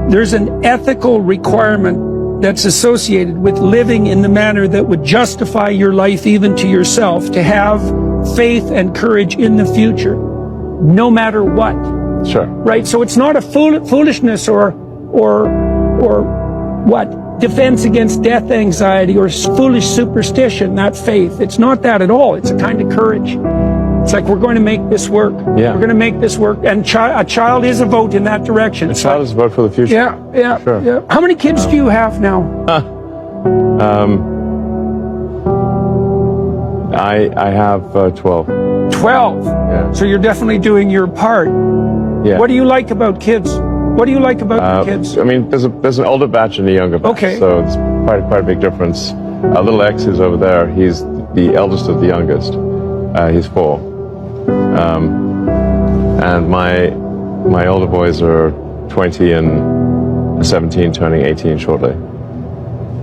there's an ethical requirement that's associated with living in the manner that would justify your life even to yourself, to have faith and courage in the future, no matter what. Sure. Right? So it's not a foolishness or what? Defense against death anxiety or foolish superstition, not faith. It's not that at all. It's a kind of courage. It's like, we're going to make this work. Yeah. We're going to make this work. And a child is a vote in that direction. A child is a vote for the future. Yeah. Sure. Yeah. How many kids do you have now? I have 12. 12. Yeah. So you're definitely doing your part. Yeah. What do you like about kids? What do you like about your kids? I mean, there's an older batch and a younger batch. Okay. So it's quite a big difference. Little X who's over there, he's the eldest of the youngest. He's 4. And my older boys are 20 and 17, turning 18 shortly.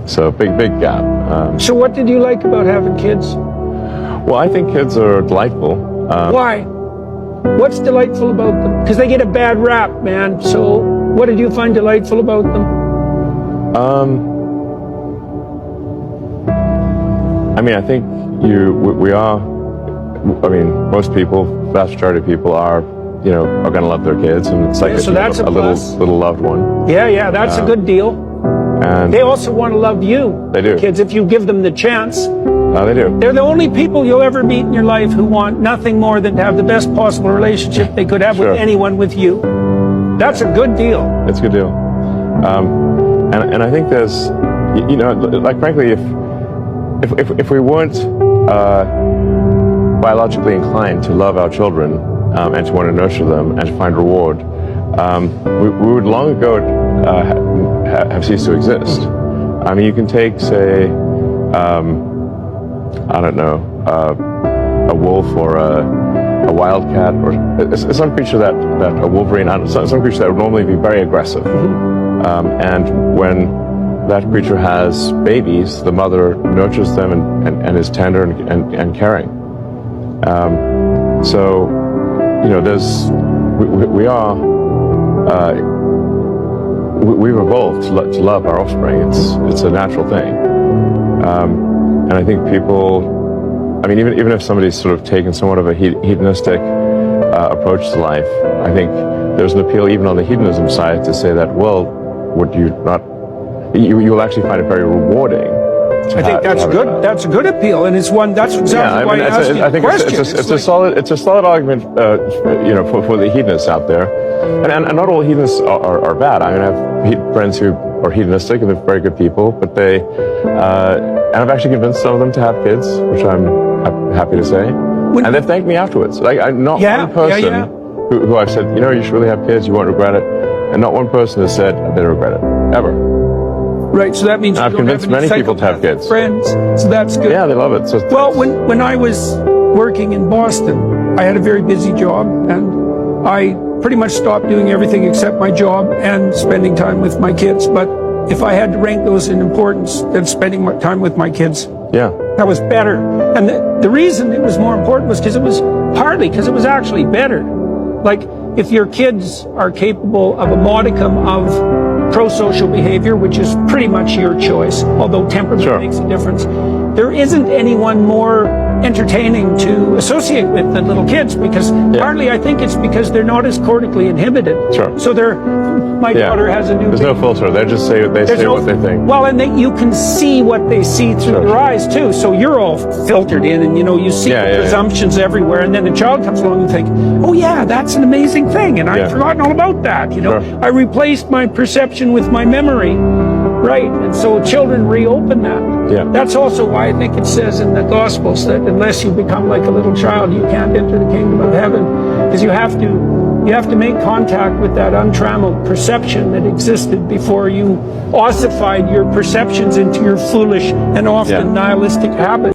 So big gap. So what did you like about having kids? Well, I think kids are delightful. Why? What's delightful about them? Because they get a bad rap, man. So what did you find delightful about them? I mean, I think we are. I mean, most people, vast majority of people are going to love their kids, and it's like so that's a little loved one. Yeah, that's a good deal. And they also want to love you. They do. Kids, if you give them the chance. They do. They're the only people you'll ever meet in your life who want nothing more than to have the best possible relationship they could have with anyone with you. That's a good deal. It's a good deal. And I think there's, like frankly, if we weren't biologically inclined to love our children and to want to nurture them and to find reward, we would long ago have ceased to exist. I mean, you can take, say, I don't know, a wolf or a wildcat or some creature that a wolverine, some creature that would normally be very aggressive. And when that creature has babies, the mother nurtures them and is tender and caring. So, we've evolved to love our offspring. It's a natural thing. And I think people, I mean, even if somebody's sort of taken somewhat of a hedonistic approach to life, I think there's an appeal even on the hedonism side to say that, well, would you not, you'll actually find it very rewarding. I think that's good. That's a good appeal, and it's one. That's exactly why I asked you the question. It's a solid argument, for the hedonists out there, and not all hedonists are bad. I mean, I have friends who are hedonistic and they're very good people, but and I've actually convinced some of them to have kids, which I'm happy to say, and they've thanked me afterwards. Like, not one person who I've said, you should really have kids, you won't regret it, and not one person has said they regret it ever. Right, so that means I've convinced many people to have kids. Friends, so that's good. Yeah, they love it. So well, when I was working in Boston, I had a very busy job, and I pretty much stopped doing everything except my job and spending time with my kids. But if I had to rank those in importance, then spending my time with my kids, that was better. And the reason it was more important was because it was actually better. Like, if your kids are capable of a modicum of pro-social behavior, which is pretty much your choice, although temperament makes a difference, there isn't anyone more entertaining to associate with than little kids, because partly I think it's because they're not as cortically inhibited. So my daughter has a new There's no filter. They just say what they think. Well, and you can see what they see through their eyes too. So you're all filtered in, and you see presumptions everywhere, and then a child comes along and think, oh yeah, that's an amazing thing, and I've forgotten all about that. I replaced my perception with my memory. Right, and so children reopen that. That's also why I think it says in the Gospels that unless you become like a little child, you can't enter the kingdom of heaven, because you have to make contact with that untrammeled perception that existed before you ossified your perceptions into your foolish and often nihilistic habits.